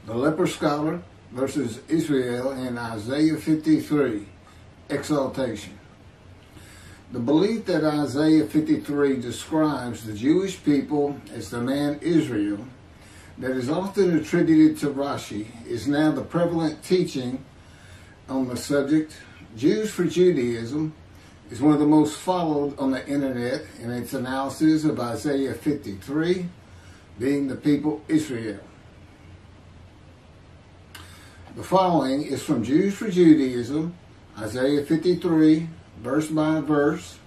The Leper Scholar versus Israel in Isaiah 53, exaltation. The belief that Isaiah 53 describes the Jewish people as the man Israel, that is often attributed to Rashi, is now the prevalent teaching on the subject. Jews for Judaism is one of the most followed on the internet in its analysis of Isaiah 53, being the people Israel. The following is from Jews for Judaism, Isaiah 53, verse by verse.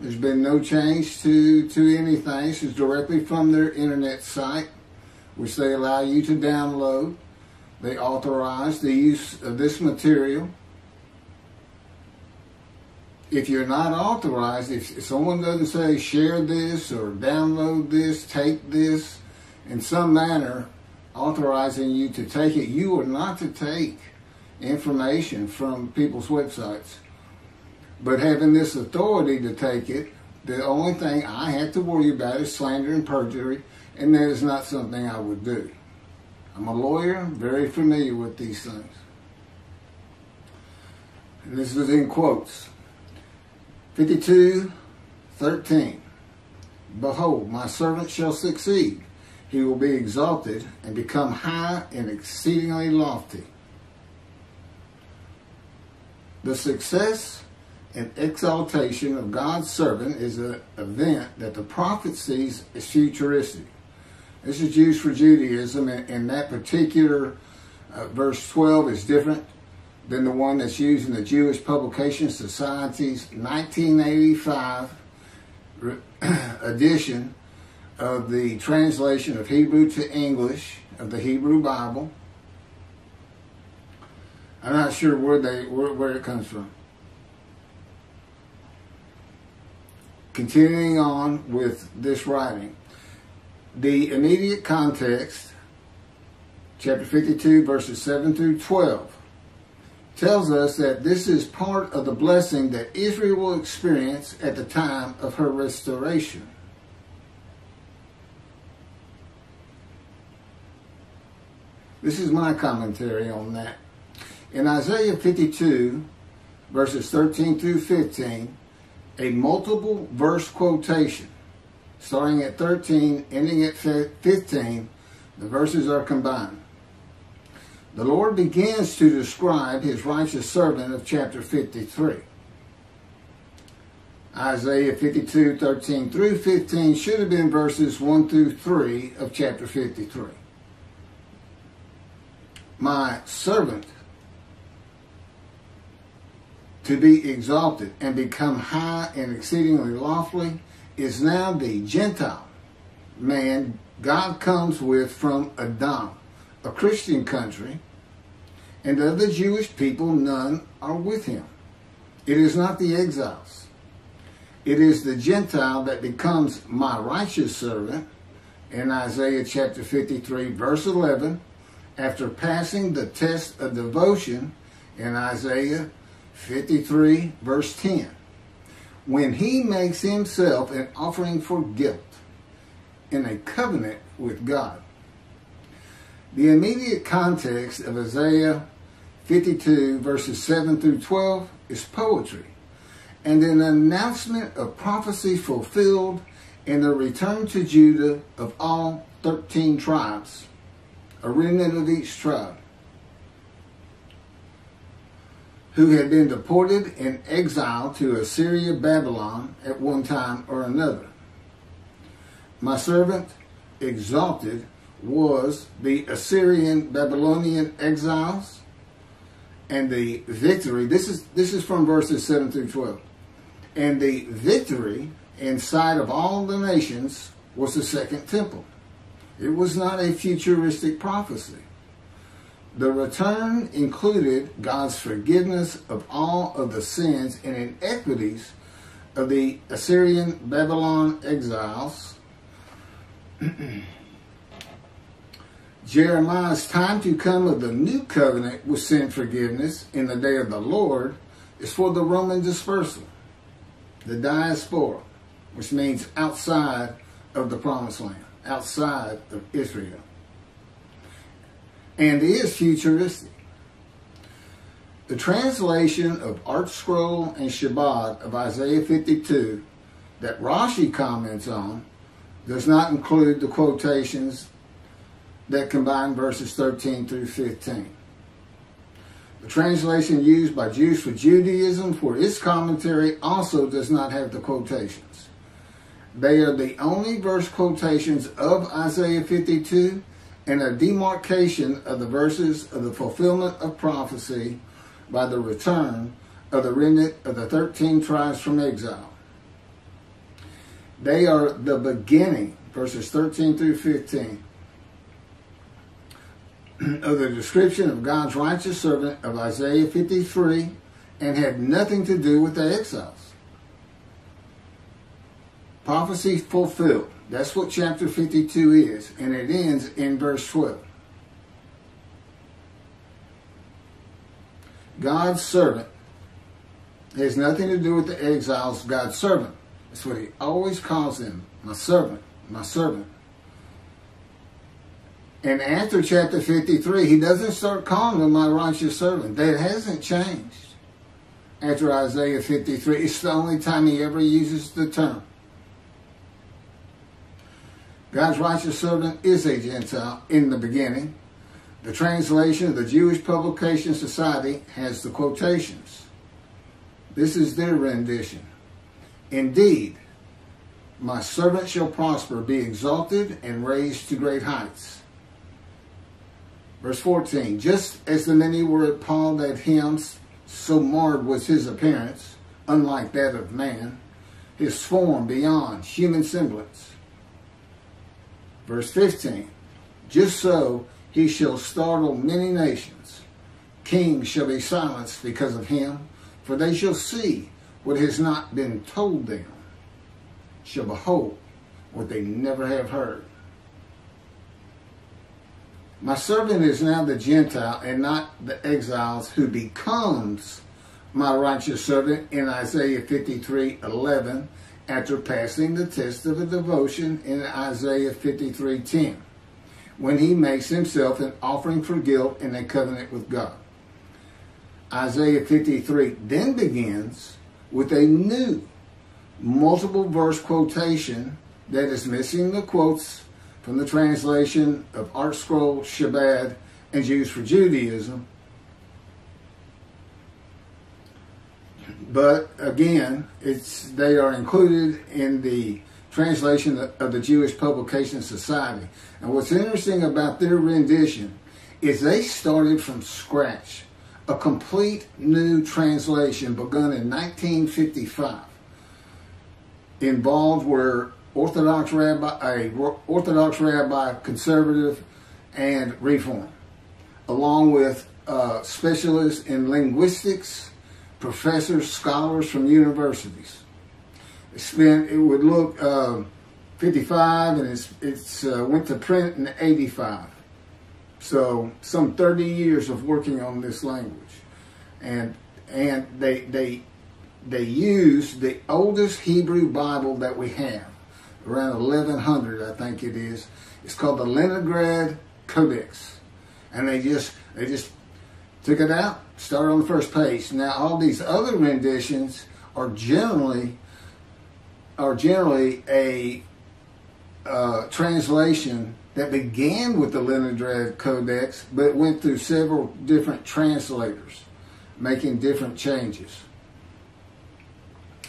There's been no change to anything. This is directly from their internet site, which they allow you to download. They authorize the use of this material. If you're not authorized, if someone doesn't say share this or download this, take this, in some manner authorizing you to take it, you are not to take information from people's websites. But having this authority to take it, the only thing I have to worry about is slander and perjury, and that is not something I would do. I'm a lawyer, very familiar with these things. And this is in quotes. 52:13. Behold, my servant shall succeed. He will be exalted and become high and exceedingly lofty. The success and exaltation of God's servant is an event that the prophet sees as futuristic. This is Jews for Judaism, and that particular verse 12 is different than the one that's used in the Jewish Publication Society's 1985 edition of the translation of Hebrew to English of the Hebrew Bible. I'm not sure where it comes from. Continuing on with this writing, the immediate context, chapter 52, verses 7 through 12, tells us that this is part of the blessing that Israel will experience at the time of her restoration. This is my commentary on that. In Isaiah 52, verses 13 through 15, a multiple verse quotation, starting at 13, ending at 15, the verses are combined. The Lord begins to describe his righteous servant of chapter 53. Isaiah 52, 13 through 15 should have been verses 1 through 3 of chapter 53. My servant to be exalted and become high and exceedingly lofty is now the Gentile man God comes with from Edom, a Christian country, and of the Jewish people none are with him. It is not the exiles. It is the Gentile that becomes my righteous servant in Isaiah chapter 53, verse 11, after passing the test of devotion in Isaiah 53, verse 10, when he makes himself an offering for guilt in a covenant with God. The immediate context of Isaiah 52, verses 7 through 12 is poetry and an announcement of prophecy fulfilled in the return to Judah of all 13 tribes, a remnant of each tribe, who had been deported in exile to Assyria, Babylon at one time or another. My servant, exalted, was the Assyrian Babylonian exiles, and the victory, this is from verses 7 through 12, and the victory in sight of all the nations was the second temple. It was not a futuristic prophecy. The return included God's forgiveness of all of the sins and inequities of the Assyrian Babylon exiles. Jeremiah's time to come of the new covenant with sin forgiveness in the day of the Lord is for the Roman dispersal, the diaspora, which means outside of the promised land, outside of Israel. and is futuristic. The translation of Art Scroll and Shabbat of Isaiah 52 that Rashi comments on does not include the quotations that combine verses 13 through 15. The translation used by Jews for Judaism for its commentary also does not have the quotations. They are the only verse quotations of Isaiah 52 and a demarcation of the verses of the fulfillment of prophecy by the return of the remnant of the 13 tribes from exile. They are the beginning, verses 13 through 15, of the description of God's righteous servant of Isaiah 53 and had nothing to do with the exiles. Prophecy fulfilled. That's what chapter 52 is, and it ends in verse 12. God's servant has nothing to do with the exiles. God's servant. That's what he always calls them. My servant, my servant. And after chapter 53, he doesn't start calling them my righteous servant. That hasn't changed. After Isaiah 53, it's the only time he ever uses the term. God's righteous servant is a Gentile in the beginning. The translation of the Jewish Publication Society has the quotations. This is their rendition. Indeed, my servant shall prosper, be exalted, and raised to great heights. Verse 14, just as the many were appalled at him, so marred was his appearance, unlike that of man, his form beyond human semblance. Verse 15, just so he shall startle many nations. Kings shall be silenced because of him, for they shall see what has not been told them, shall behold what they never have heard. My servant is now the Gentile and not the exiles who becomes my righteous servant in Isaiah 53:11 after passing the test of a devotion in Isaiah 53:10 when he makes himself an offering for guilt in a covenant with God. Isaiah 53 then begins with a new multiple verse quotation that is missing the quotes from the translation of Art Scroll, Shabbat, and Jews for Judaism. But again, they are included in the translation of the Jewish Publication Society. And what's interesting about their rendition is they started from scratch. A complete new translation begun in 1955. Involved were Orthodox rabbi, conservative, and reform, along with specialists in linguistics, professors, scholars from universities. It would look 55, and it's went to print in 85. So some 30 years of working on this language, and they use the oldest Hebrew Bible that we have, around 1100, I think it is. It's called the Leningrad Codex, and they just took it out, started on the first page. Now all these other renditions are generally a translation that began with the Leningrad Codex, but went through several different translators, making different changes.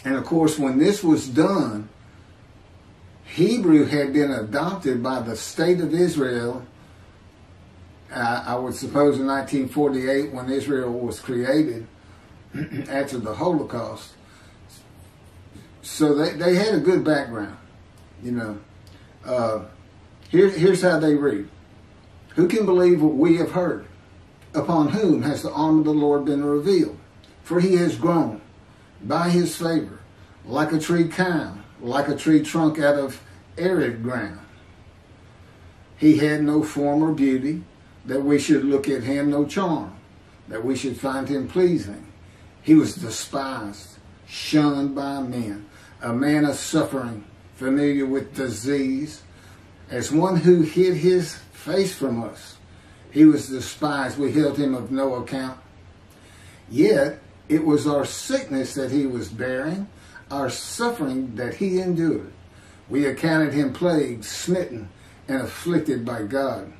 And of course, when this was done, Hebrew had been adopted by the state of Israel, I would suppose in 1948 when Israel was created after the Holocaust. So they had a good background, you know. Here's how they read. Who can believe what we have heard? Upon whom has the arm of the Lord been revealed? For he has grown by his favor like a tree crown, like a tree trunk out of arid ground. He had no form or beauty, that we should look at him, no charm, that we should find him pleasing. He was despised, shunned by men, a man of suffering, familiar with disease, as one who hid his face from us. He was despised. We held him of no account. Yet it was our sickness that he was bearing, our suffering that he endured. We accounted him plagued, smitten, and afflicted by God.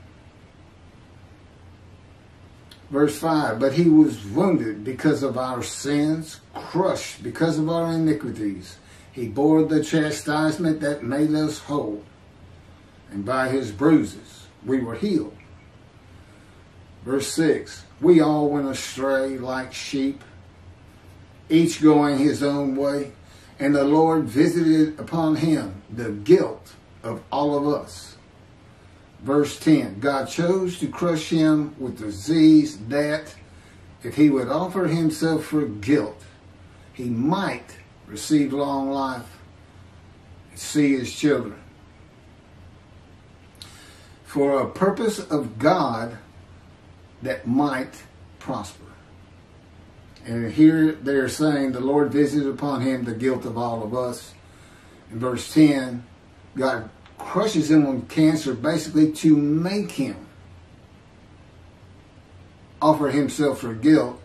Verse 5, but he was wounded because of our sins, crushed because of our iniquities. He bore the chastisement that made us whole, and by his bruises we were healed. Verse 6, we all went astray like sheep, each going his own way, and the Lord visited upon him the guilt of all of us. Verse 10, God chose to crush him with disease that, if he would offer himself for guilt, he might receive long life and see his children. For a purpose of God that might prosper. And here they're saying the Lord visited upon him the guilt of all of us. In verse 10, God crushes him with cancer basically to make him offer himself for guilt.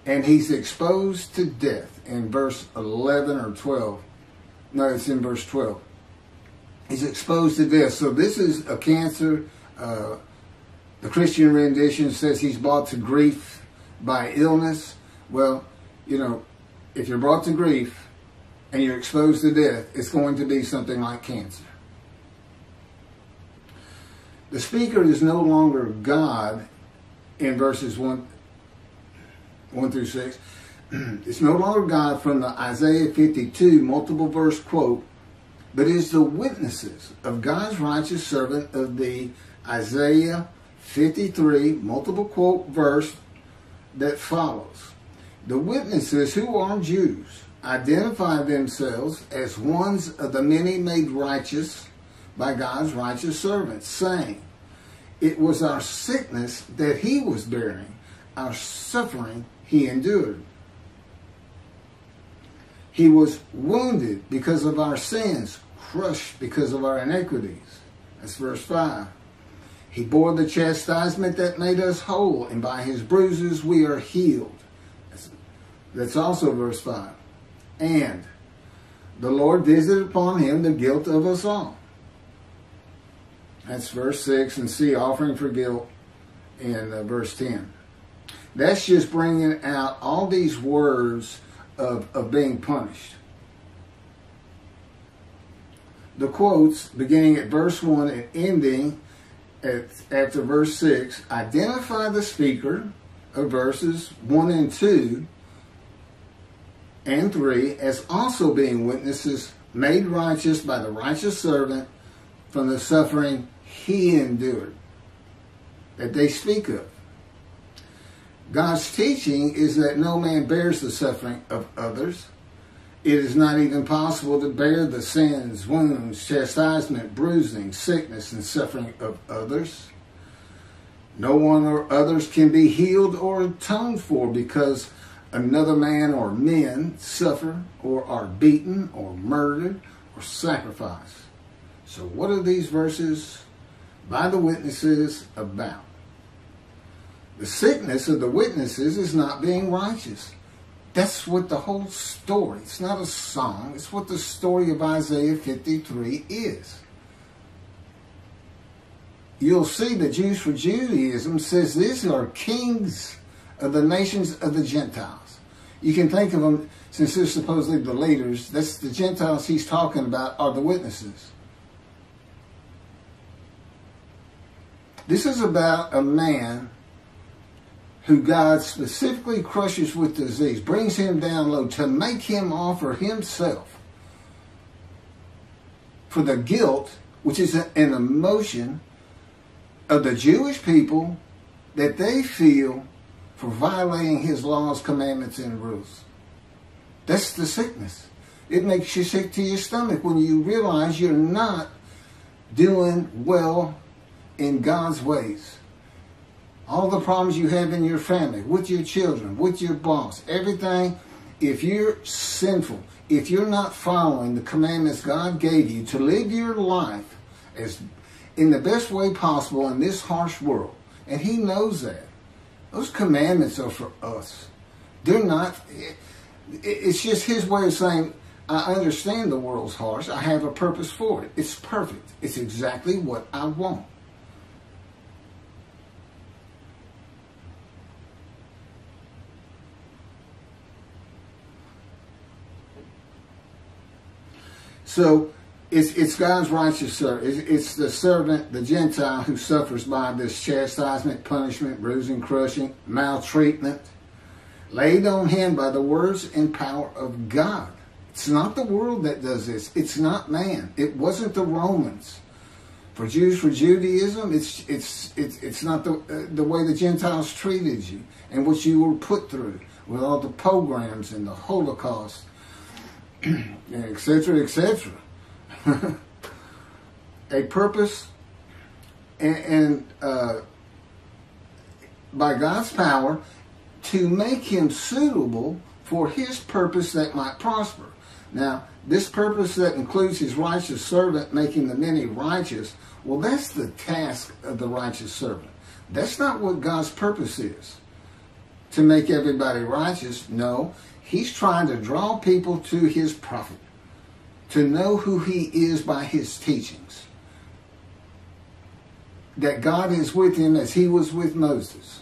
And he's exposed to death in verse 11 or 12. No, it's in verse 12. He's exposed to death. So this is a cancer. The Christian rendition says he's brought to grief by illness. Well, you know, if you're brought to grief and you're exposed to death, it's going to be something like cancer. The speaker is no longer God in verses 1 through 6. It's no longer God from the Isaiah 52 multiple verse quote, but is the witnesses of God's righteous servant of the Isaiah 53 multiple quote verse that follows. The witnesses, who are Jews, identify themselves as ones of the many made righteous by God's righteous servants, saying, it was our sickness that he was bearing, our suffering he endured. He was wounded because of our sins, crushed because of our iniquities. That's verse 5. He bore the chastisement that made us whole, and by his bruises we are healed. That's also verse 5. And the Lord visited upon him the guilt of us all. That's verse 6, and see offering for guilt in verse 10. That's just bringing out all these words of being punished. The quotes beginning at verse 1 and ending after verse 6 identify the speaker of verses 1 and 2 and 3 as also being witnesses made righteous by the righteous servant from the suffering he endured that they speak of. God's teaching is that no man bears the suffering of others. It is not even possible to bear the sins, wounds, chastisement, bruising, sickness, and suffering of others. No one or others can be healed or atoned for because another man or men suffer or are beaten or murdered or sacrificed. So what are these verses by the witnesses about? The sickness of the witnesses is not being righteous. That's what the whole story, it's not a song, it's what the story of Isaiah 53 is. You'll see that Jews for Judaism says these are kings of the nations of the Gentiles. You can think of them, since they're supposedly the leaders, that's the Gentiles he's talking about are the witnesses. This is about a man who God specifically crushes with disease, brings him down low to make him offer himself for the guilt, which is an emotion of the Jewish people that they feel for violating his laws, commandments, and rules. That's the sickness. It makes you sick to your stomach when you realize you're not doing well in God's ways. All the problems you have in your family, with your children, with your boss, everything, if you're sinful, if you're not following the commandments God gave you to live your life as in the best way possible in this harsh world. And he knows that. Those commandments are for us. They're not, it's just his way of saying, I understand the world's harsh. I have a purpose for it. It's perfect. It's exactly what I want. So it's God's righteous servant. It's the servant, the Gentile, who suffers by this chastisement, punishment, bruising, crushing, maltreatment, laid on him by the words and power of God. It's not the world that does this. It's not man. It wasn't the Romans. For Jews, for Judaism, it's not the way the Gentiles treated you and what you were put through with all the pogroms and the Holocaust, etc., etc. A purpose and by God's power to make him suitable for his purpose that might prosper. Now, this purpose that includes his righteous servant making the many righteous, well, that's the task of the righteous servant. That's not what God's purpose is, to make everybody righteous. No, he's trying to draw people to his prophet, to know who he is by his teachings, that God is with him as he was with Moses.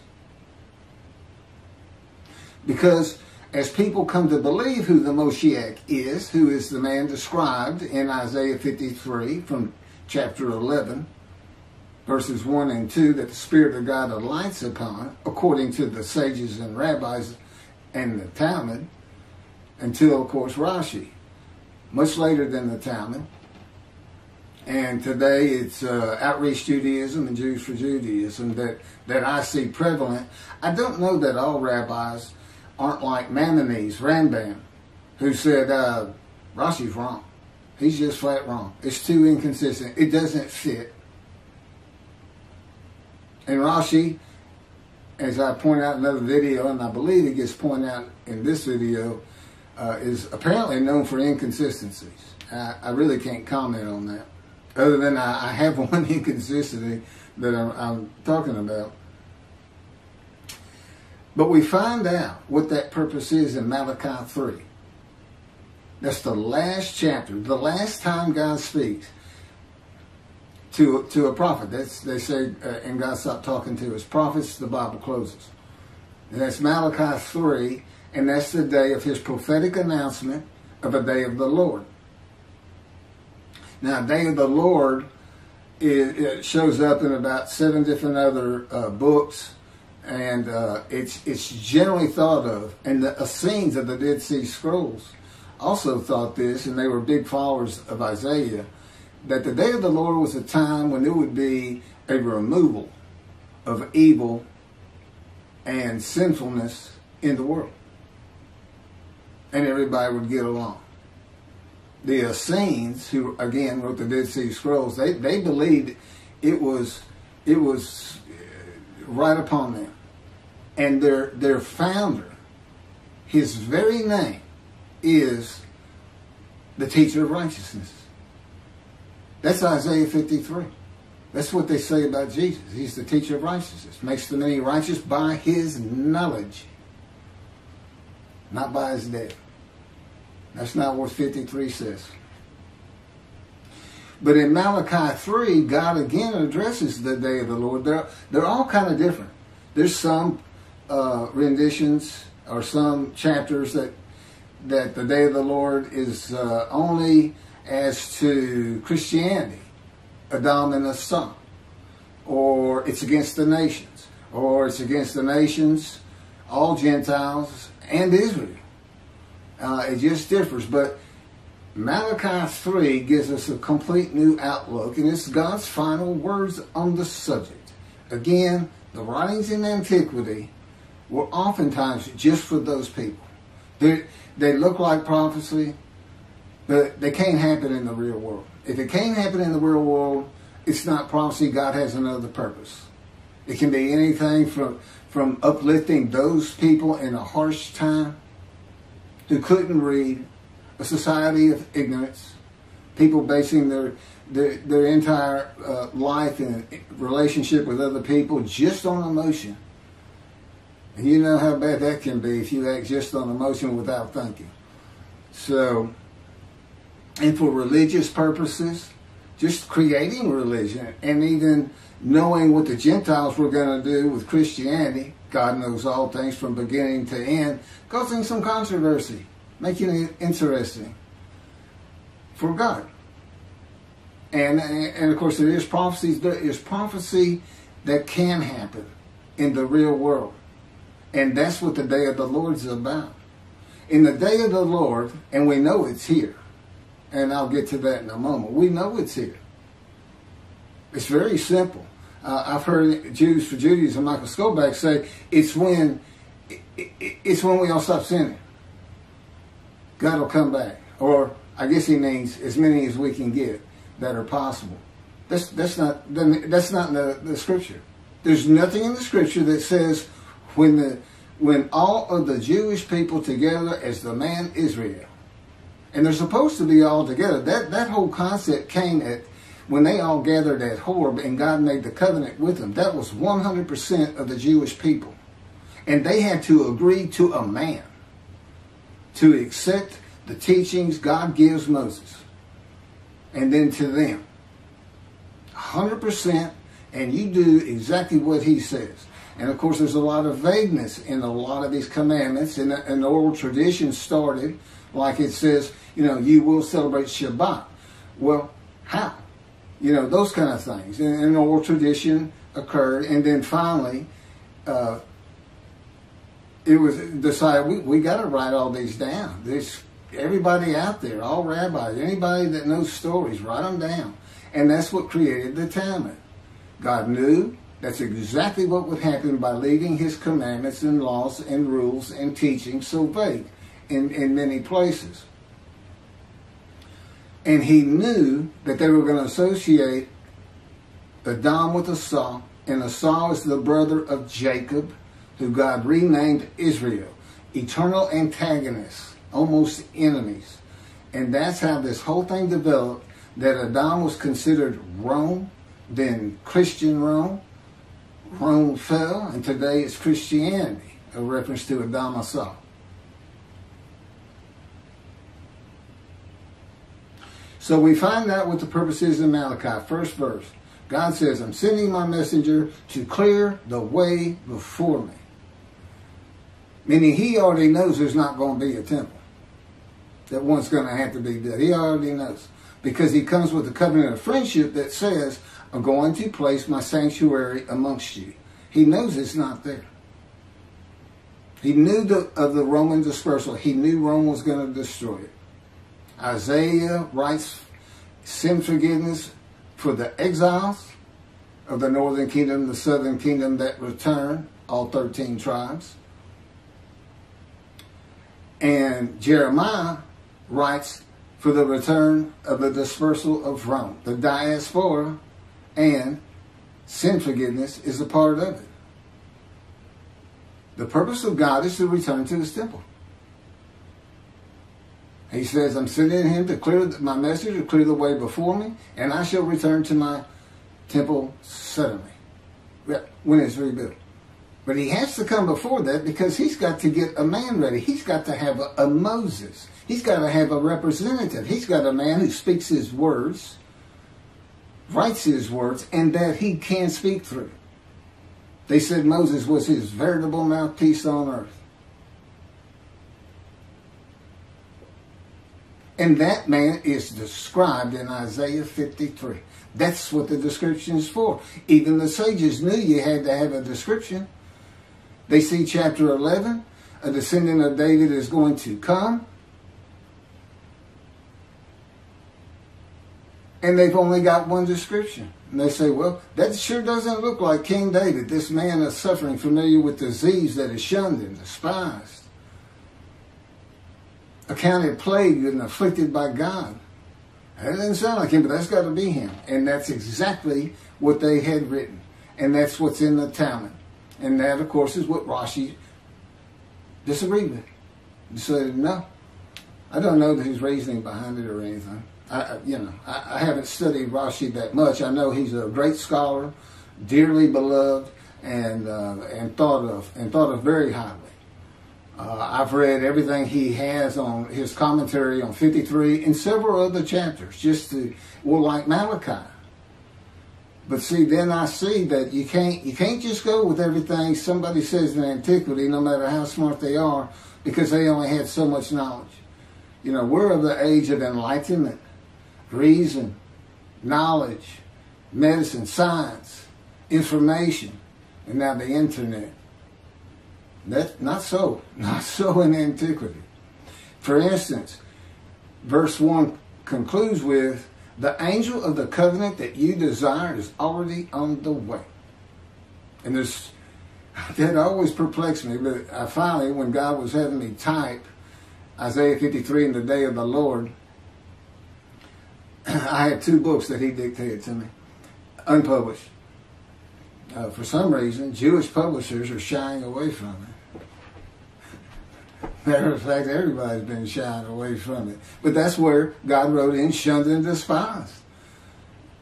Because as people come to believe who the Moshiach is, who is the man described in Isaiah 53 from chapter 11, verses 1 and 2, that the Spirit of God alights upon, according to the sages and rabbis and the Talmud, until, of course, Rashi, much later than the Talmud. And today it's outreach Judaism and Jews for Judaism that I see prevalent. I don't know that all rabbis aren't like Maimonides, Rambam, who said, Rashi's wrong. He's just flat wrong. It's too inconsistent. It doesn't fit. And Rashi, as I point out in another video, and I believe it gets pointed out in this video, is apparently known for inconsistencies. I really can't comment on that, other than I have one inconsistency that I'm talking about. But we find out what that purpose is in Malachi 3. That's the last chapter, the last time God speaks to a prophet. They say, and God stopped talking to his prophets, the Bible closes. And that's Malachi 3, and that's the day of his prophetic announcement of a day of the Lord. Now, day of the Lord, it shows up in about 7 different other books. And it's generally thought of, and the Essenes of the Dead Sea Scrolls also thought this, and they were big followers of Isaiah, that the day of the Lord was a time when there would be a removal of evil and sinfulness in the world, and everybody would get along. The Essenes, who again wrote the Dead Sea Scrolls, they believed it was right upon them. And their founder, his very name, is the teacher of righteousness. That's Isaiah 53. That's what they say about Jesus. He's the teacher of righteousness. Makes the many righteous by his knowledge, not by his death. That's not what 53 says. But in Malachi 3, God again addresses the day of the Lord. They're all kind of different. There's some renditions or some chapters that the day of the Lord is only as to Christianity, Adam and Asa, or it's against the nations, or it's against the nations, all Gentiles, and Israel. It just differs, but Malachi 3 gives us a complete new outlook, and it's God's final words on the subject. Again, the writings in antiquity were oftentimes just for those people. They look like prophecy, but they can't happen in the real world. If it can't happen in the real world, it's not prophecy. God has another purpose. It can be anything from uplifting those people in a harsh time who couldn't read, a society of ignorance, people basing their entire life and relationship with other people just on emotion. And you know how bad that can be if you act just on emotion without thinking. So, and for religious purposes, just creating religion and even knowing what the Gentiles were going to do with Christianity, God knows all things from beginning to end, causing some controversy, making it interesting for God. And of course, there is prophecies. There is prophecy that can happen in the real world. And that's what the day of the Lord is about. In the day of the Lord, and we know it's here, and I'll get to that in a moment. We know it's here. It's very simple. I've heard Jews for Judaism, Michael Skolback, say it's when we all stop sinning. God will come back. Or I guess he means as many as we can get that are possible. That's not in the scripture. There's nothing in the scripture that says when all of the Jewish people together as the man Israel, and they're supposed to be all together. That whole concept came at when they all gathered at Horeb and God made the covenant with them. That was 100% of the Jewish people, and they had to agree to a man to accept the teachings God gives Moses, and then to them, 100%, and you do exactly what he says. And of course, there's a lot of vagueness in a lot of these commandments. And the oral tradition started, like it says, you will celebrate Shabbat. Well, how? Those kind of things. And an oral tradition occurred. And then finally, it was decided we got to write all these down. There's everybody out there, all rabbis, anybody that knows stories, write them down. And that's what created the Talmud. God knew that's exactly what would happen by leaving his commandments and laws and rules and teachings so vague in many places. And he knew that they were going to associate Adam with Esau, and Esau is the brother of Jacob, who God renamed Israel. Eternal antagonists, almost enemies. And that's how this whole thing developed, that Adam was considered Rome, then Christian Rome. Rome fell, and today it's Christianity, a reference to Adam Esau. So we find out what the purpose is in Malachi, first verse. God says, I'm sending my messenger to clear the way before me. Meaning he already knows there's not going to be a temple. That one's going to have to be built. He already knows. Because he comes with a covenant of friendship that says, I'm going to place my sanctuary amongst you. He knows it's not there. He knew of the Roman dispersal. He knew Rome was going to destroy it. Isaiah writes sin forgiveness for the exiles of the northern kingdom, the southern kingdom that return, all 13 tribes. And Jeremiah writes for the return of the dispersal of Rome, the diaspora, and sin forgiveness is a part of it. The purpose of God is to return to his temple. He says, I'm sending him to clear my message, to clear the way before me, and I shall return to my temple suddenly, when it's rebuilt. But he has to come before that because he's got to get a man ready. He's got to have a Moses. He's got to have a representative. He's got a man who speaks his words, writes his words, and that he can speak through. They said Moses was his veritable mouthpiece on earth. And that man is described in Isaiah 53. That's what the description is for. Even the sages knew you had to have a description. They see chapter 11, a descendant of David is going to come. And they've only got one description. And they say, well, that sure doesn't look like King David, this man of suffering, familiar with disease that is shunned and despised. Accounted plagued and afflicted by God. That doesn't sound like him, but that's got to be him. And that's exactly what they had written. And that's what's in the Talmud. And that, of course, is what Rashi disagreed with. He said, no, I don't know that his reasoning behind it or anything. I haven't studied Rashi that much. I know he's a great scholar, dearly beloved, and thought of very highly. I've read everything he has on his commentary on 53 and several other chapters, like Malachi. But see, then I see that you can't just go with everything somebody says in antiquity, no matter how smart they are, because they only had so much knowledge. We're of the age of enlightenment, reason, knowledge, medicine, science, information, and now the internet. That's not so in antiquity. For instance, verse 1 concludes with, the angel of the covenant that you desire is already on the way. And that always perplexed me, but I finally, when God was having me type Isaiah 53 in the day of the Lord, I had 2 books that he dictated to me, unpublished. For some reason, Jewish publishers are shying away from it. Matter of fact, everybody's been shying away from it. But that's where God wrote in, shunned and despised.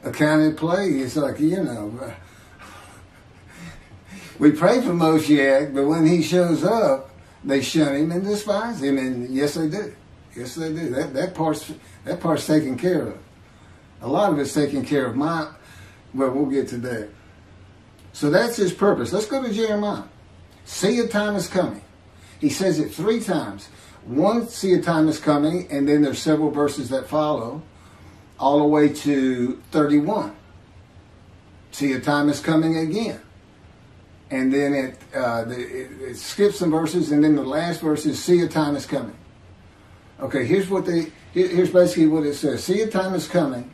Accounted plague. It's like, we pray for Moshiach, but when he shows up, they shun him and despise him. And yes, they do. Yes, they do. That part's taken care of. A lot of it's taken care of. We'll get to that. So that's his purpose. Let's go to Jeremiah. See, a time is coming. He says it 3 times. One, see, a time is coming, and then there's several verses that follow, all the way to 31. See, a time is coming again. And then it skips some verses, and then the last verse is, see, a time is coming. Okay, here's basically what it says. See, a time is coming.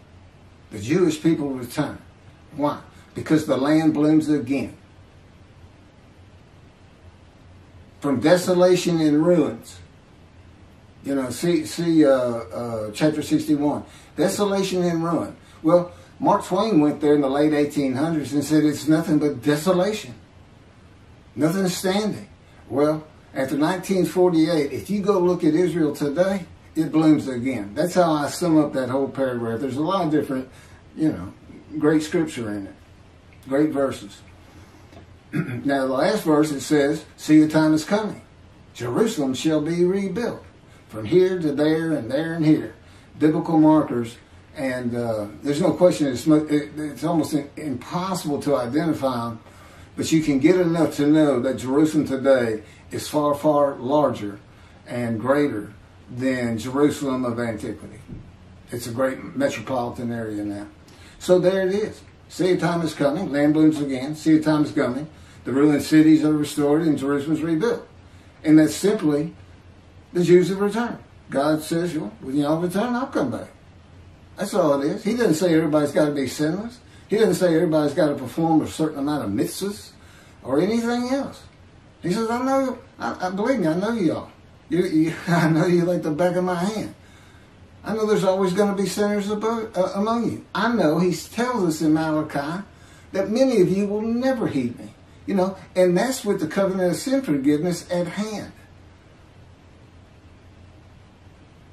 The Jewish people return. Why? Because the land blooms again. From desolation and ruins. See chapter 61. Desolation and ruin. Well, Mark Twain went there in the late 1800s and said it's nothing but desolation. Nothing standing. Well, after 1948, if you go look at Israel today, it blooms again. That's how I sum up that whole paragraph. There's a lot of different, great scripture in it. Great verses. Now, the last verse, it says, see, the time is coming. Jerusalem shall be rebuilt. From here to there and there and here. Biblical markers. And there's no question it's almost impossible to identify them. But you can get enough to know that Jerusalem today is far, far larger and greater than Jerusalem of antiquity. It's a great metropolitan area now. So there it is. See, a time is coming. Land blooms again. See, a time is coming. The ruined cities are restored and Jerusalem is rebuilt. And that's simply the Jews have returned. God says, when y'all return, I'll come back. That's all it is. He doesn't say everybody's got to be sinless. He doesn't say everybody's got to perform a certain amount of mitzvahs or anything else. He says, I know, believe me, I know y'all. I know you like the back of my hand. I know there's always going to be sinners among you. I know he tells us in Malachi that many of you will never heed me. And that's with the covenant of sin forgiveness at hand.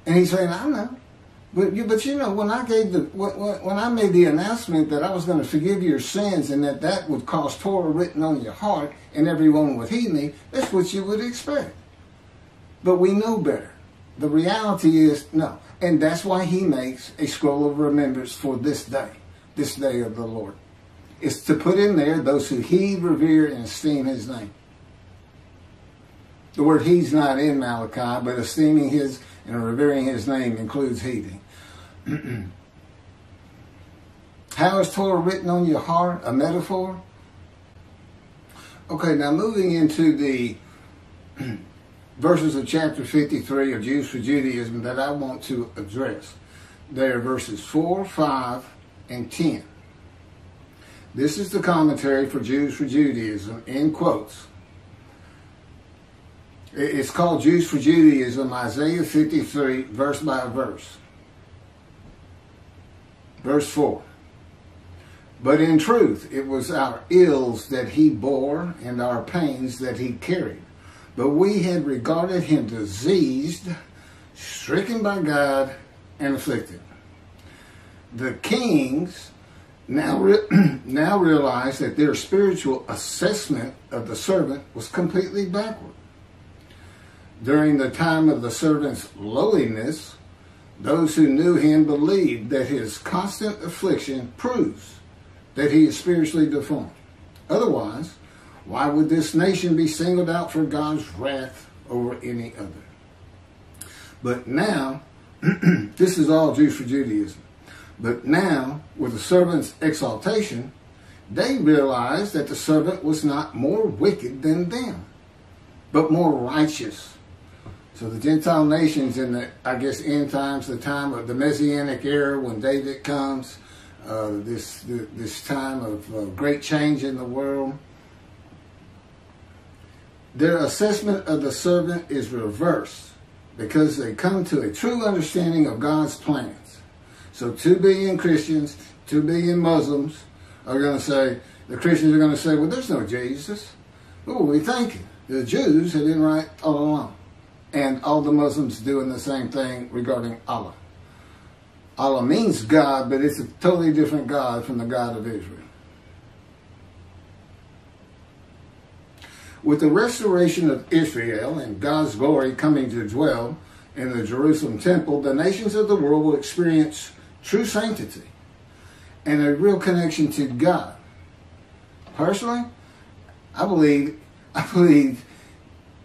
And he's saying, I know. But when I made the announcement that I was going to forgive your sins and that would cause Torah written on your heart and everyone would heed me, that's what you would expect. But we know better. The reality is no. And that's why he makes a scroll of remembrance for this day of the Lord. It's to put in there those who heed, revere, and esteem his name. The word heed's not in Malachi, but esteeming his and revering his name includes heeding. How is Torah written on your heart? A metaphor? Okay, now moving into the verses of chapter 53 of Jews for Judaism that I want to address. They are verses 4, 5, and 10. This is the commentary for Jews for Judaism, in quotes. It's called Jews for Judaism, Isaiah 53, verse by verse. Verse 4. But in truth, it was our ills that he bore and our pains that he carried. But we had regarded him diseased, stricken by God, and afflicted. The kings now realized that their spiritual assessment of the servant was completely backward. During the time of the servant's lowliness, those who knew him believed that his constant affliction proves that he is spiritually deformed. Otherwise, why would this nation be singled out for God's wrath over any other? But now, this is all Jews for Judaism. But now, with the servant's exaltation, they realized that the servant was not more wicked than them, but more righteous. So the Gentile nations in the, I guess, end times, the time of the Messianic era when David comes, this time of great change in the world, their assessment of the servant is reversed because they come to a true understanding of God's plans. So 2 billion Christians, 2 billion Muslims are going to say, the Christians are going to say, well, there's no Jesus. What were we thinking? The Jews have been right all along. And all the Muslims doing the same thing regarding Allah. Allah means God, but it's a totally different God from the God of Israel. With the restoration of Israel and God's glory coming to dwell in the Jerusalem temple, the nations of the world will experience true sanctity and a real connection to God. Personally, I believe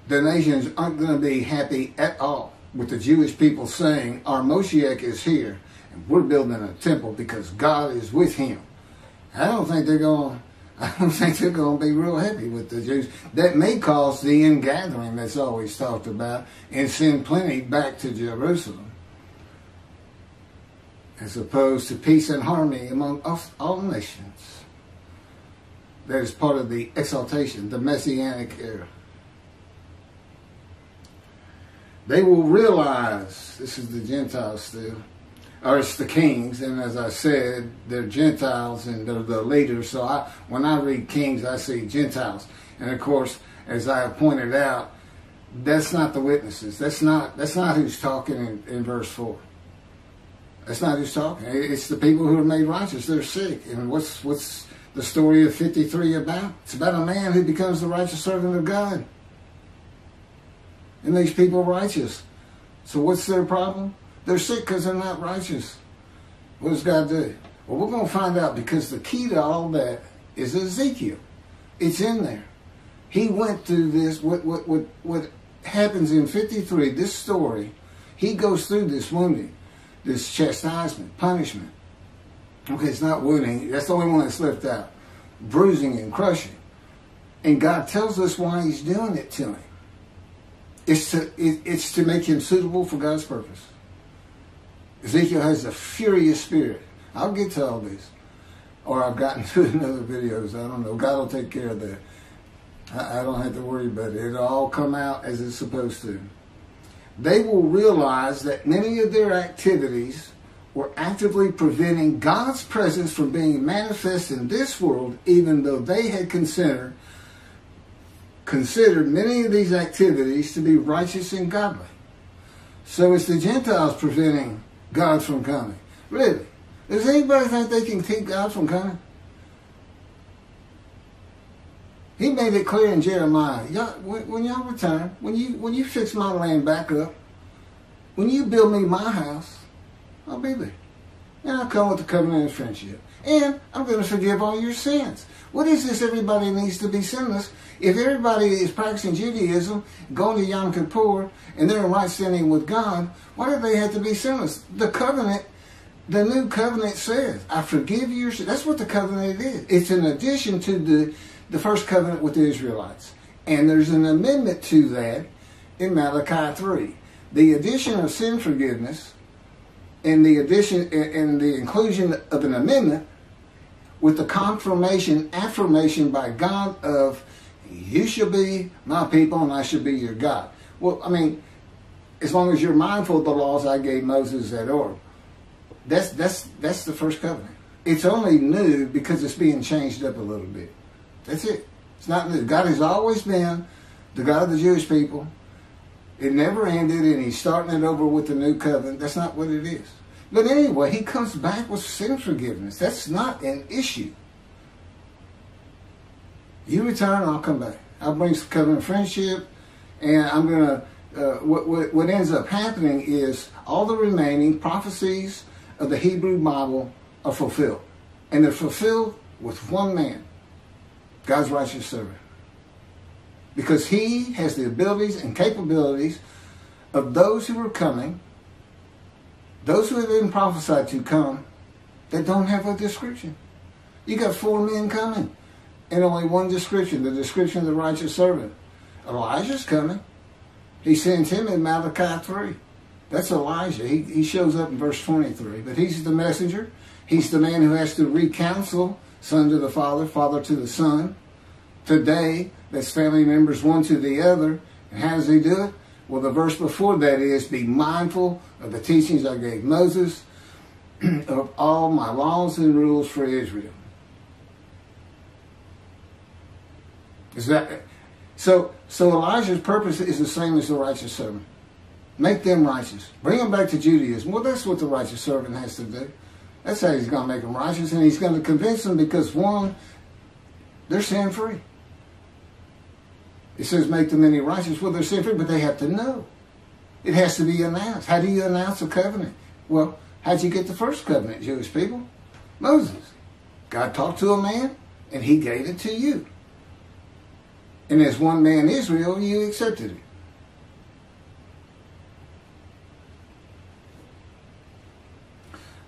the nations aren't going to be happy at all with the Jewish people saying, our Moshiach is here and we're building a temple because God is with him. I don't think they're going to be real happy with the Jews. That may cause the ingathering that's always talked about and send plenty back to Jerusalem, as opposed to peace and harmony among all nations. That is part of the exaltation, the Messianic era. They will realize, this is the Gentiles still, or it's the kings, and as I said, they're Gentiles and they're the leaders. So when I read kings, I see Gentiles. And of course, as I have pointed out, that's not the witnesses. That's not who's talking in verse 4. That's not who's talking. It's the people who are made righteous. They're sick. And what's the story of 53 about? It's about a man who becomes the righteous servant of God. And these people are righteous. So what's their problem? They're sick because they're not righteous. What does God do? Well, we're going to find out, because the key to all that is Ezekiel. It's in there. He went through this. What happens in 53, this story, he goes through this wounding, this chastisement, punishment. Okay, it's not wounding. That's the only one that's left out. Bruising and crushing. And God tells us why he's doing it to him. It's to make him suitable for God's purpose. Ezekiel has a furious spirit. I'll get to all this. Or I've gotten to it in other videos. I don't know. God will take care of that. I don't have to worry about it. It'll all come out as it's supposed to. They will realize that many of their activities were actively preventing God's presence from being manifest in this world, even though they had considered many of these activities to be righteous and godly. So it's the Gentiles preventing God from coming. Really? Does anybody think they can keep God from coming? He made it clear in Jeremiah, when y'all return, when you fix my land back up, when you build me my house, I'll be there. And I'll come with the covenant of friendship. And I'm going to forgive all your sins. What is this everybody needs to be sinless? If everybody is practicing Judaism, going to Yom Kippur, and they're in right standing with God, why do they have to be sinless? The covenant, the new covenant says, I forgive your sins. That's what the covenant is. It's an addition to the first covenant with the Israelites. And there's an amendment to that in Malachi 3. The addition of sin forgiveness and the addition and the inclusion of an amendment with the affirmation by God of, you shall be my people and I shall be your God. Well, I mean, as long as you're mindful of the laws I gave Moses at Or. That's the first covenant. It's only new because it's being changed up a little bit. That's it. It's not new. God has always been the God of the Jewish people. It never ended, and he's starting it over with the new covenant. That's not what it is. But anyway, he comes back with sin forgiveness. That's not an issue. You return, I'll come back. I'll bring some covenant friendship, and I'm going to, what ends up happening is all the remaining prophecies of the Hebrew Bible are fulfilled. And they're fulfilled with one man, God's righteous servant. Because he has the abilities and capabilities of those who are coming, those who have been prophesied to come, that don't have a description. You got 4 men coming, and only one description, the description of the righteous servant. Elijah's coming. He sends him in Malachi 3. That's Elijah. He shows up in verse 23. But he's the messenger. He's the man who has to recounsel son to the father, father to the son. Today, that's family members one to the other. And how does he do it? Well, the verse before that is, be mindful of the teachings I gave Moses, of all my laws and rules for Israel. Is that so Elijah's purpose is the same as the righteous servant. Make them righteous. Bring them back to Judaism. Well, that's what the righteous servant has to do. That's how he's going to make them righteous. And he's going to convince them because, one, they're sin-free. It says make them any righteous. Well, they're sin-free, but they have to know. It has to be announced. How do you announce a covenant? Well, how'd you get the first covenant, Jewish people? Moses. God talked to a man, and he gave it to you. And as one man Israel, you accepted it.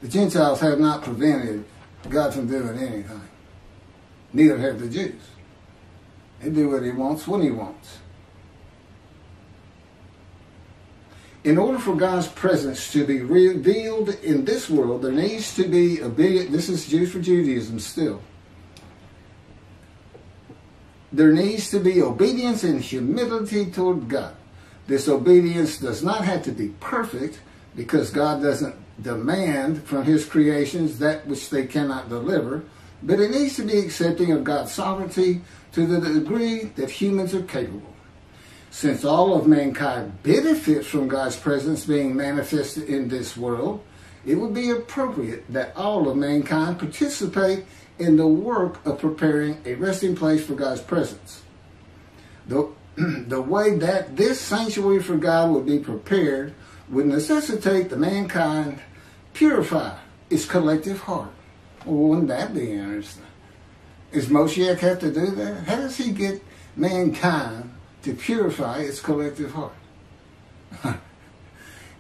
The Gentiles have not prevented God from doing anything. Neither have the Jews. They do what he wants when he wants. In order for God's presence to be revealed in this world, there needs to be obedience. This is Jews for Judaism still. There needs to be obedience and humility toward God. This obedience does not have to be perfect, because God doesn't demand from his creations that which they cannot deliver, but it needs to be accepting of God's sovereignty to the degree that humans are capable. Since all of mankind benefits from God's presence being manifested in this world, it would be appropriate that all of mankind participate in the work of preparing a resting place for God's presence. The way that this sanctuary for God would be prepared would necessitate the mankind purify its collective heart. Well, wouldn't that be interesting? Does Moshiach have to do that? How does he get mankind to purify its collective heart?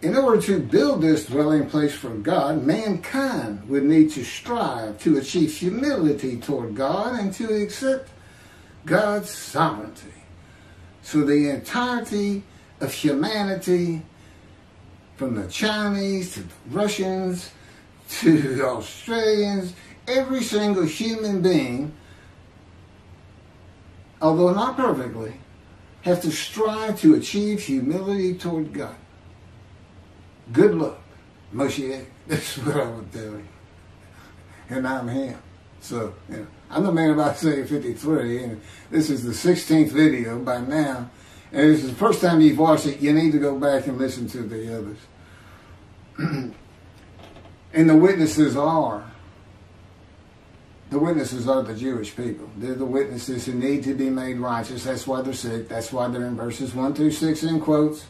In order to build this dwelling place for God, mankind would need to strive to achieve humility toward God and to accept God's sovereignty. So the entirety of humanity, from the Chinese to the Russians to the Australians, every single human being, although not perfectly, have to strive to achieve humility toward God. Good luck, Moshiach. That's what I would tell you. And I'm him. So, I'm the man about to say 53, and this is the 16th video by now. And this is the first time you've watched it. You need to go back and listen to the others. And the witnesses are the Jewish people. They're the witnesses who need to be made righteous. That's why they're sick. That's why they're in verses 1 through 6 in quotes.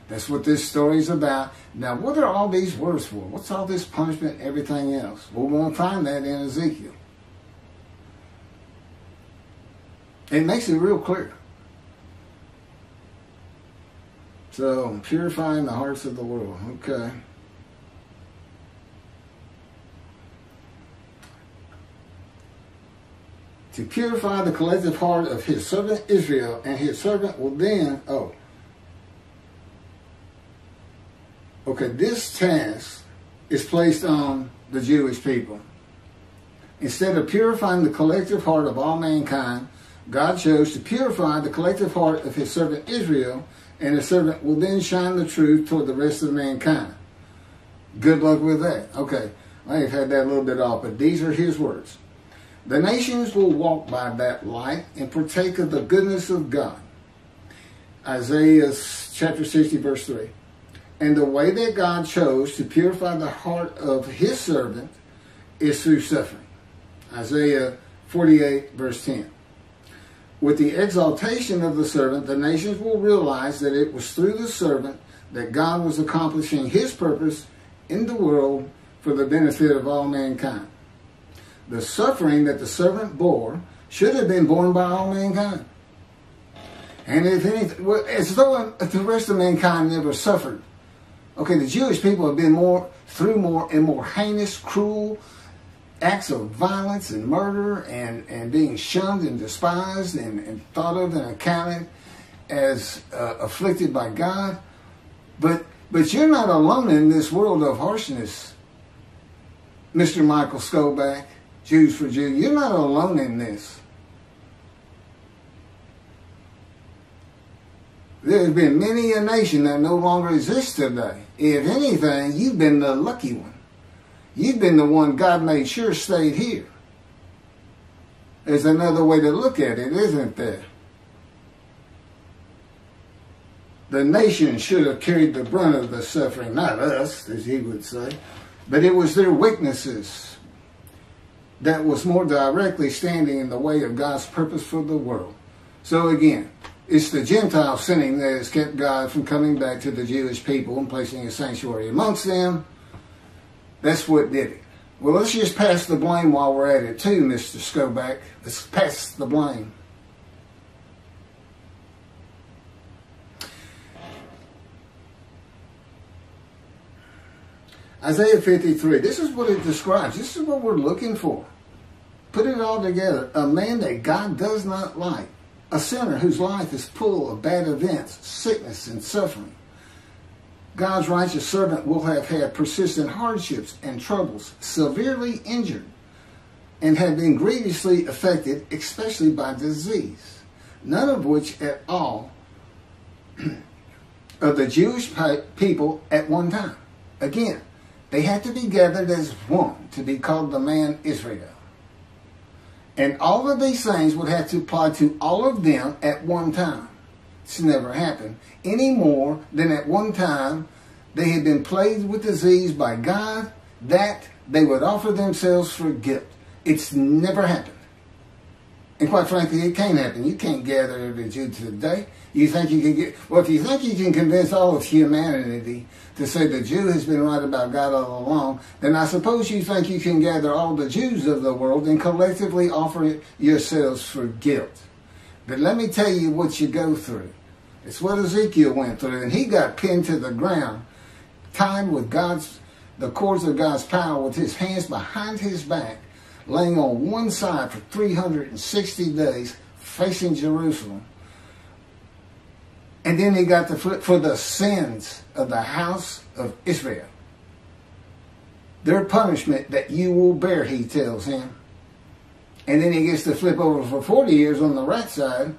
That's what this story is about. Now, what are all these words for? What's all this punishment and everything else? Well, we won't find that in Ezekiel. It makes it real clear. So, purifying the hearts of the world. Okay. To purify the collective heart of his servant Israel, and his servant will then, this task is placed on the Jewish people. Instead of purifying the collective heart of all mankind, God chose to purify the collective heart of his servant Israel, and his servant will then shine the truth toward the rest of mankind. Good luck with that. Okay, I have had that a little bit off, but these are his words. The nations will walk by that light and partake of the goodness of God. Isaiah chapter 60, verse 3. And the way that God chose to purify the heart of his servant is through suffering. Isaiah 48, verse 10. With the exaltation of the servant, the nations will realize that it was through the servant that God was accomplishing his purpose in the world for the benefit of all mankind. The suffering that the servant bore should have been borne by all mankind. And if anything, as though the rest of mankind never suffered. Okay, the Jewish people have been through more heinous, cruel acts of violence and murder and being shunned and despised and thought of and accounted as afflicted by God. But you're not alone in this world of harshness, Mr. Michael Skoback, Jews for Jews. You're not alone in this. There's been many a nation that no longer exists today. If anything, you've been the lucky one. You've been the one God made sure stayed here. There's another way to look at it, isn't there? The nation should have carried the brunt of the suffering, not us, as he would say, but it was their weaknesses that was more directly standing in the way of God's purpose for the world. So again, it's the Gentile sinning that has kept God from coming back to the Jewish people and placing a sanctuary amongst them. That's what did it. Well, let's just pass the blame while we're at it too, Mr. Skoback. Let's pass the blame. Isaiah 53, this is what it describes. This is what we're looking for. Put it all together. A man that God does not like. A sinner whose life is full of bad events, sickness, and suffering. God's righteous servant will have had persistent hardships and troubles, severely injured, and have been grievously affected, especially by disease, none of which at all of the Jewish people at one time. Again, they had to be gathered as one to be called the man Israel. And all of these things would have to apply to all of them at one time. It's never happened. Any more than at one time they had been plagued with disease by God that they would offer themselves for guilt. It's never happened. And quite frankly, it can't happen. You can't gather every Jew today. You think you can get, well, if you think you can convince all of humanity to say the Jew has been right about God all along, then I suppose you think you can gather all the Jews of the world and collectively offer yourselves for guilt. But let me tell you what you go through. It's what Ezekiel went through, and he got pinned to the ground, tied with the cords of God's power with his hands behind his back, laying on one side for 360 days, facing Jerusalem. And then he got to flip for the sins of the house of Israel. Their punishment that you will bear, he tells him. And then he gets to flip over for 40 years on the right side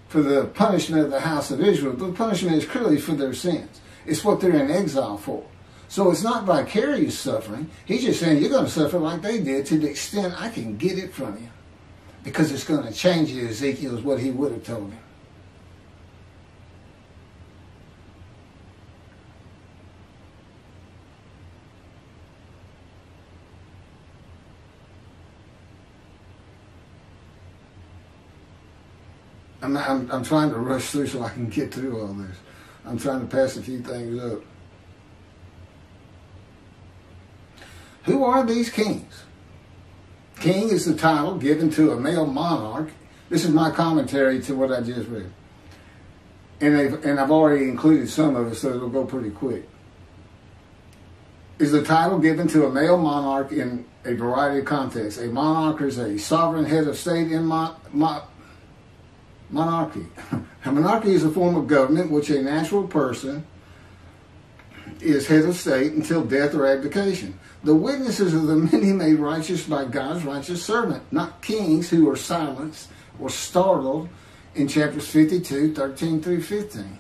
for the punishment of the house of Israel. The punishment is clearly for their sins. It's what they're in exile for. So it's not vicarious suffering. He's just saying you're going to suffer like they did to the extent I can get it from you. Because it's going to change you, Ezekiel, is what he would have told him. I'm trying to rush through so I can get through all this. I'm trying to pass a few things up. Who are these kings? King is the title given to a male monarch. This is my commentary to what I just read. And I've already included some of it, so it'll go pretty quick. Is the title given to a male monarch in a variety of contexts. A monarch is a sovereign head of state in monarchy. A monarchy is a form of government which a natural person is head of state until death or abdication. The witnesses of the many made righteous by God's righteous servant, not kings who are silenced or startled in chapters 52, 13 through 15.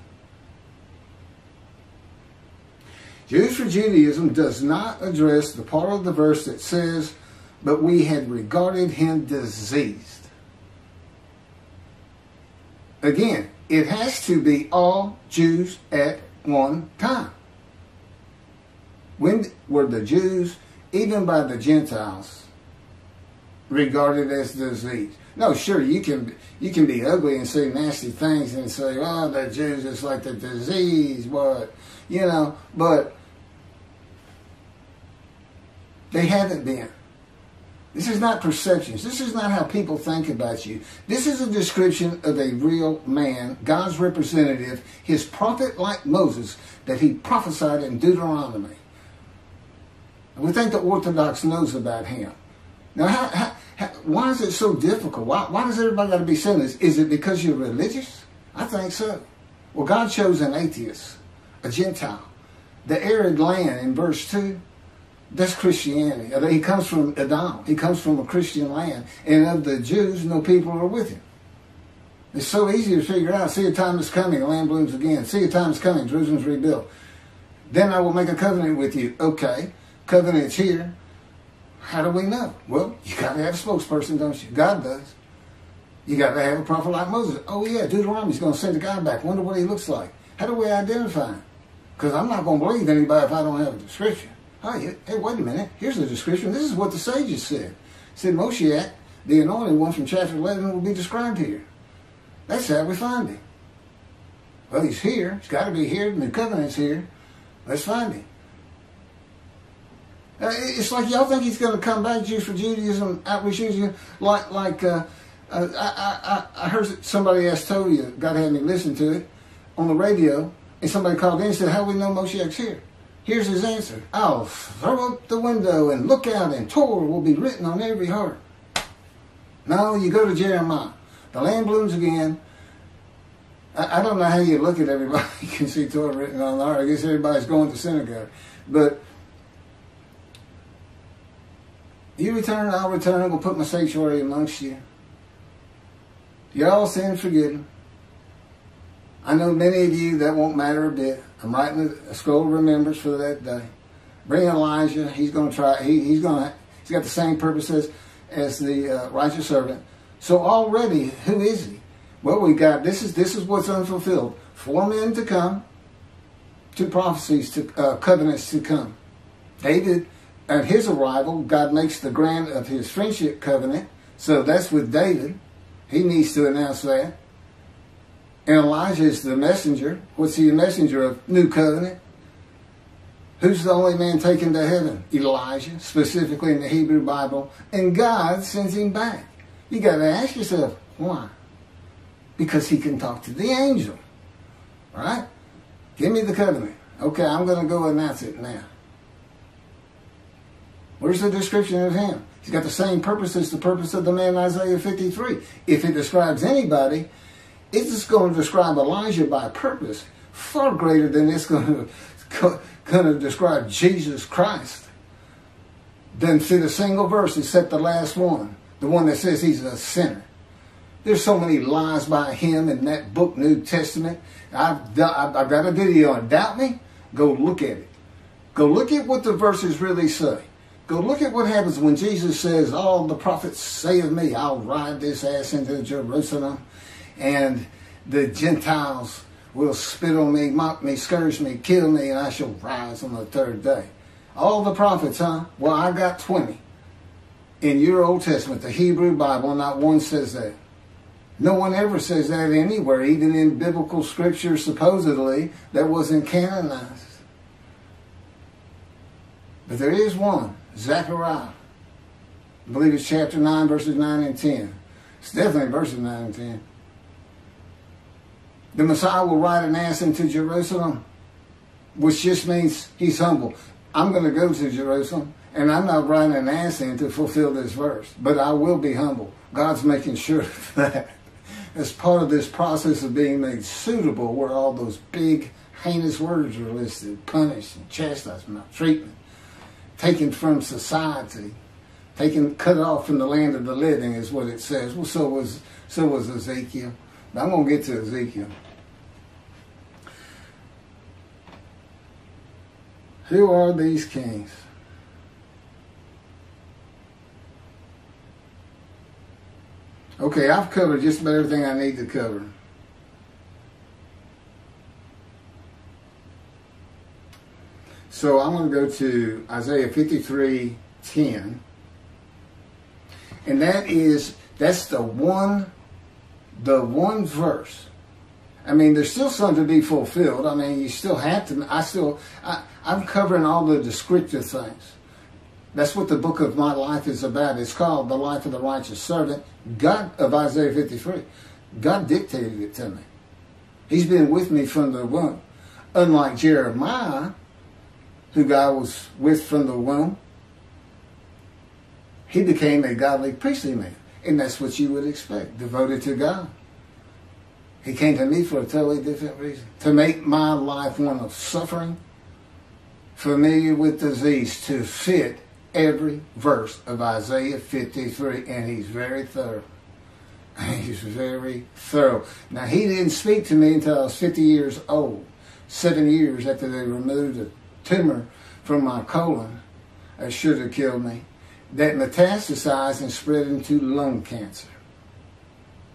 Jews for Judaism does not address the part of the verse that says, but we had regarded him diseased. Again, it has to be all Jews at one time. When were the Jews, even by the Gentiles, regarded as disease? No, sure, you can be ugly and say nasty things and say, oh, the Jews is like the disease, what, but they haven't been. This is not perceptions. This is not how people think about you. This is a description of a real man, God's representative, his prophet like Moses, that he prophesied in Deuteronomy. And we think the Orthodox knows about him. Now, why is it so difficult? Why does everybody got to be sinless? Is it because you're religious? I think so. Well, God chose an atheist, a Gentile. The arid land in verse 2, that's Christianity. He comes from Edom. He comes from a Christian land. And of the Jews, no people are with him. It's so easy to figure out. See, a time is coming, the land blooms again. See, a time is coming, Jerusalem's rebuilt. Then I will make a covenant with you. Okay, covenant's here. How do we know? Well, you got to have a spokesperson, don't you? God does. You got to have a prophet like Moses. Oh, yeah, Deuteronomy's going to send a guy back. Wonder what he looks like. How do we identify him? Because I'm not going to believe anybody if I don't have a description. Hey, wait a minute. Here's the description. This is what the sages said. It said Moshiach, the anointed one from chapter 11, will be described here. That's how we find him. Well, he's here. He's got to be here. The new covenant's here. Let's find him. It's like y'all think he's going to come back, Jews for Judaism, outreach Judaism, I heard somebody asked Toby, God had me listen to it, on the radio, and somebody called in and said, how do we know Moshiach's here? Here's his answer. I'll throw up the window and look out, and Torah will be written on every heart. No, you go to Jeremiah. The land blooms again. I don't know how you look at everybody. You can see Torah written on the heart. I guess everybody's going to synagogue. But you return, I'll return. I'm going to put my sanctuary amongst you. Y'all sin forgiven. I know many of you that won't matter a bit. I'm writing a scroll of remembrance for that day. Bring Elijah. He's going to try. He's got the same purposes as the righteous servant. So already, who is he? Well, we got this is what's unfulfilled. 4 men to come, 2 prophecies to covenants to come. David, at his arrival, God makes the grant of his friendship covenant. So that's with David. He needs to announce that. And Elijah is the messenger. What's he a messenger of? New covenant. Who's the only man taken to heaven? Elijah, specifically in the Hebrew Bible. And God sends him back. You got to ask yourself, why? Because he can talk to the angel. All right? Give me the covenant. Okay, I'm going to go announce it now. Where's the description of him? He's got the same purpose as the purpose of the man in Isaiah 53. If it describes anybody, it's just going to describe Elijah by purpose far greater than it's going to describe Jesus Christ. Doesn't fit a single verse except the last one, the one that says he's a sinner. There's so many lies by him in that book, New Testament. I've got a video on it. Doubt me? Go look at it. Go look at what the verses really say. Go look at what happens when Jesus says, all the prophets say of me, I'll ride this ass into Jerusalem, and the Gentiles will spit on me, mock me, scourge me, kill me, and I shall rise on the 3rd day. All the prophets, huh? Well, I got 20. In your Old Testament, the Hebrew Bible, not one says that. No one ever says that anywhere, even in biblical scripture, supposedly, that wasn't canonized. But there is one, Zechariah. I believe it's chapter 9, verses 9 and 10. It's definitely verses 9 and 10. The Messiah will ride an ass into Jerusalem, which just means he's humble. I'm going to go to Jerusalem, and I'm not riding an ass in to fulfill this verse, but I will be humble. God's making sure of that. As part of this process of being made suitable, where all those big, heinous words are listed, punished and chastisement, treatment, taken from society, cut off from the land of the living is what it says. Well, so was Ezekiel. But I'm going to get to Ezekiel. Who are these kings? Okay, I've covered just about everything I need to cover. So I'm going to go to Isaiah 53:10. And that's the one verse. I mean, there's still something to be fulfilled. I mean, you still have to, I'm covering all the descriptive things. That's what the book of my life is about. It's called The Life of the Righteous Servant. God, of Isaiah 53. God dictated it to me. He's been with me from the womb. Unlike Jeremiah, who God was with from the womb, he became a godly priestly man. And that's what you would expect, devoted to God. He came to me for a totally different reason. To make my life one of suffering, familiar with disease, to fit every verse of Isaiah 53. And he's very thorough. He's very thorough. Now, he didn't speak to me until I was 50 years old. 7 years after they removed a tumor from my colon that should have killed me, that metastasized and spread into lung cancer.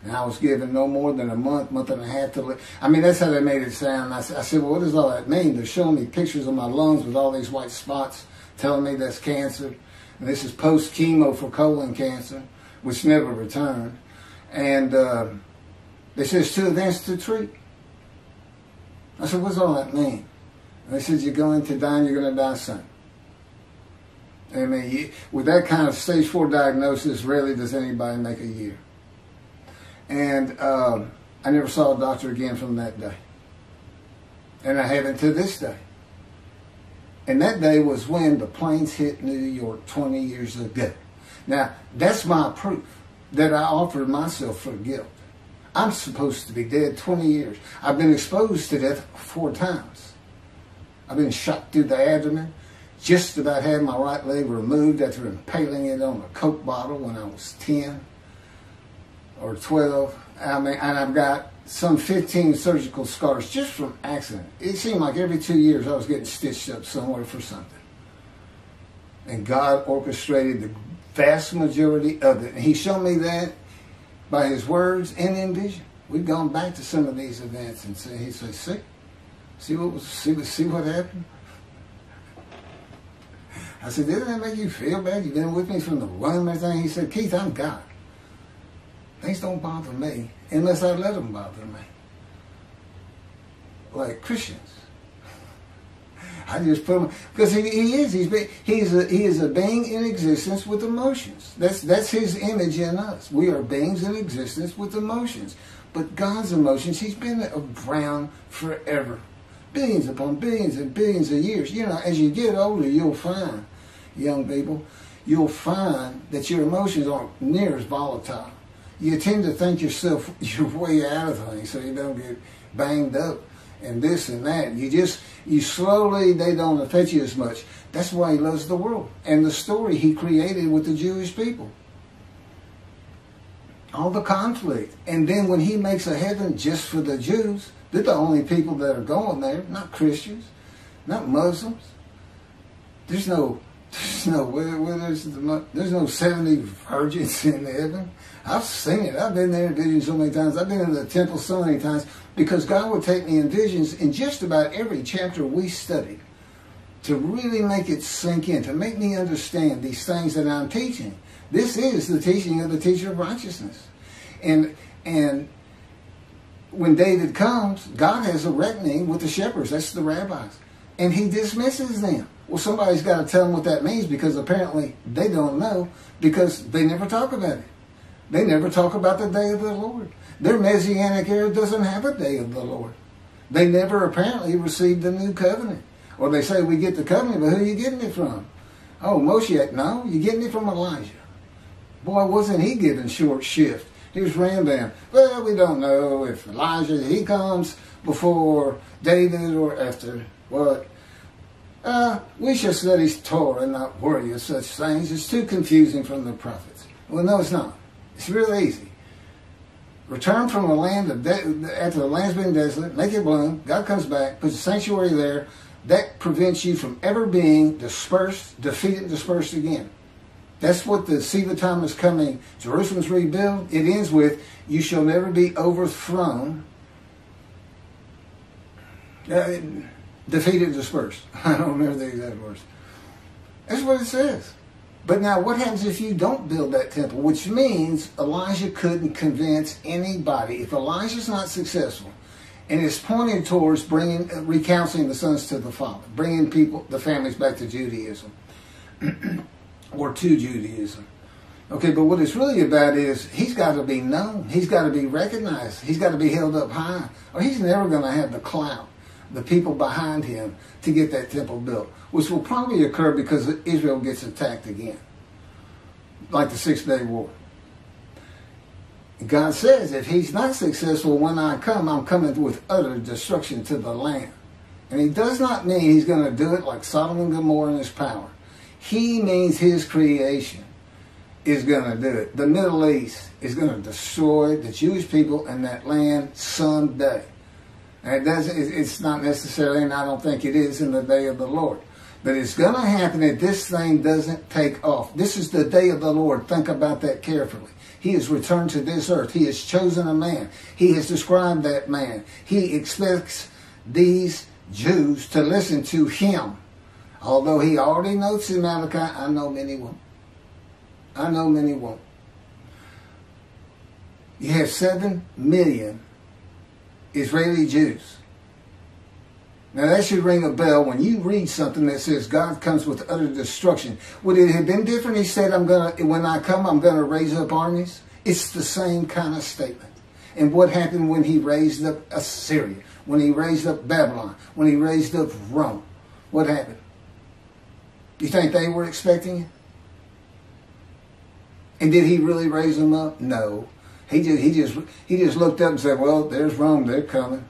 And I was given no more than a month and a half to live. I mean, that's how they made it sound. I said, well, what does all that mean? They're showing me pictures of my lungs with all these white spots, telling me that's cancer. And this is post-chemo for colon cancer, which never returned. And they said, it's too advanced to treat. I said, what's all that mean? And they said, you're going to die and you're going to die soon. I mean, with that kind of stage 4 diagnosis, rarely does anybody make a year. And I never saw a doctor again from that day. And I haven't to this day. And that day was when the planes hit New York 20 years ago. Now, that's my proof that I offered myself for guilt. I'm supposed to be dead 20 years. I've been exposed to death 4 times. I've been shot through the abdomen. Just about had my right leg removed after impaling it on a Coke bottle when I was 10 or 12. I mean, and I've got some 15 surgical scars just from accident. It seemed like every 2 years I was getting stitched up somewhere for something. And God orchestrated the vast majority of it. And he showed me that by his words and in vision. We've gone back to some of these events and he said, see what happened? I said, didn't that make you feel bad? You've been with me from the womb and everything. He said, Keith, I'm God. Things don't bother me unless I let them bother me. Like Christians. I just put him, because he is a being in existence with emotions. That's his image in us. We are beings in existence with emotions. But God's emotions, he's been around forever. Billions upon billions and billions of years. You know, as you get older, you'll find, young people, you'll find that your emotions aren't near as volatile. You tend to think yourself your way out of things so you don't get banged up and this and that. You slowly, they don't affect you as much. That's why he loves the world and the story he created with the Jewish people. All the conflict. And then when he makes a heaven just for the Jews, they're the only people that are going there, not Christians, not Muslims. There's no 70 virgins in heaven. I've seen it. I've been there in visions so many times. I've been in the temple so many times because God would take me in visions in just about every chapter we studied to really make it sink in, to make me understand these things that I'm teaching. This is the teaching of the teacher of righteousness. And when David comes, God has a reckoning with the shepherds. That's the rabbis. And he dismisses them. Well, somebody's got to tell them what that means because apparently they don't know because they never talk about it. They never talk about the day of the Lord. Their Messianic era doesn't have a day of the Lord. They never apparently received the new covenant. Or they say we get the covenant, but who are you getting it from? Oh, Moshiach. No, you're getting it from Elijah. Boy, wasn't he given short shift. Here's Rambam. Well, we don't know if Elijah, he comes before David or after what? We shall study Torah and not worry of such things. It's too confusing from the prophets. Well, no, it's not. It's real easy. Return from a land after the land's been desolate, make it bloom. God comes back, puts a sanctuary there. That prevents you from ever being dispersed, defeated, dispersed again. That's what the Siva time is coming. Jerusalem's rebuilt. It ends with, you shall never be overthrown. defeated, dispersed. I don't remember the exact words. That's what it says. But now what happens if you don't build that temple? Which means Elijah couldn't convince anybody. If Elijah's not successful, and it's pointed towards recounseling the sons to the Father, bringing the families back to Judaism, or to Judaism. Okay, but what it's really about is he's got to be known. He's got to be recognized. He's got to be held up high, or he's never going to have the clout, the people behind him to get that temple built, which will probably occur because Israel gets attacked again, like the 6-day war. God says if he's not successful when I come, I'm coming with utter destruction to the land. And he does not mean he's going to do it like Sodom and Gomorrah in his power. He means his creation is going to do it. The Middle East is going to destroy the Jewish people and that land someday. And it's not necessarily, and I don't think it is, in the day of the Lord. But it's going to happen if this thing doesn't take off. This is the day of the Lord. Think about that carefully. He has returned to this earth. He has chosen a man. He has described that man. He expects these Jews to listen to him. Although he already notes in Malachi, I know many won't. I know many won't. You have 7 million Israeli Jews. Now that should ring a bell when you read something that says God comes with utter destruction. Would it have been different? He said, when I come, I'm going to raise up armies. It's the same kind of statement. And what happened when he raised up Assyria? When he raised up Babylon? When he raised up Rome? What happened? You think they were expecting it? And did he really raise them up? No. He just looked up and said, well, there's Rome, they're coming.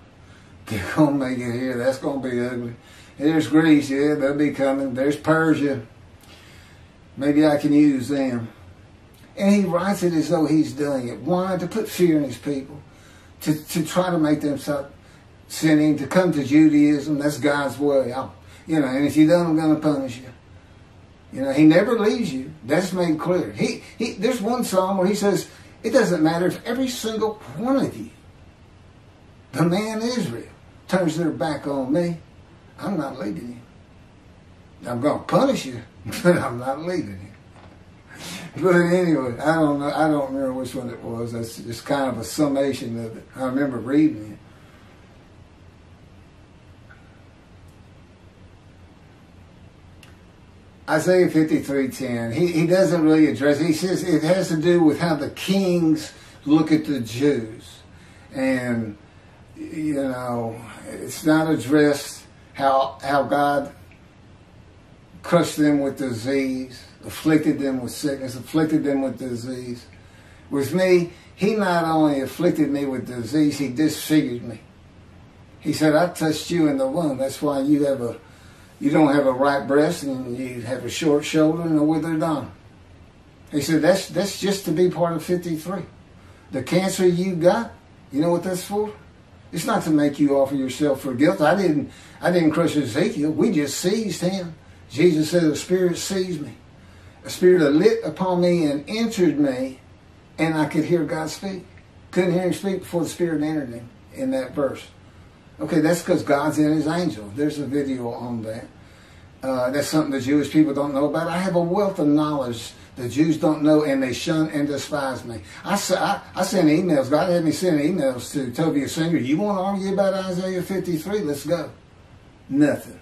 They're going to make it here. That's going to be ugly. There's Greece, yeah, they'll be coming. There's Persia. Maybe I can use them. And he writes it as though he's doing it. Why? To put fear in his people. To try to make them stop sinning. To come to Judaism. That's God's way. And if you don't, I'm going to punish you. He never leaves you. That's made clear. There's one psalm where he says, it doesn't matter if every single one of you, the man Israel, turns their back on me, I'm not leaving you. I'm going to punish you, but I'm not leaving you. But anyway, I don't know. I don't remember which one it was. That's just kind of a summation of it. I remember reading it. Isaiah 53:10. He doesn't really address it. He says it has to do with how the kings look at the Jews. And it's not addressed how God crushed them with disease, afflicted them with sickness, afflicted them with disease. With me, he not only afflicted me with disease, he disfigured me. He said, I touched you in the womb. That's why you don't have a right breast and you have a short shoulder and a withered arm. He said, that's just to be part of 53. The cancer you got, you know what that's for? It's not to make you offer yourself for guilt. I didn't crush Ezekiel. We just seized him. Jesus said, the Spirit seized me. A spirit lit upon me and entered me, and I could hear God speak. Couldn't hear him speak before the Spirit entered him in that verse. Okay, that's because God's in his angel. There's a video on that. That's something the Jewish people don't know about. I have a wealth of knowledge the Jews don't know, and they shun and despise me. I send emails. God had me send emails to Tobias Singer. You want to argue about Isaiah 53? Let's go. Nothing.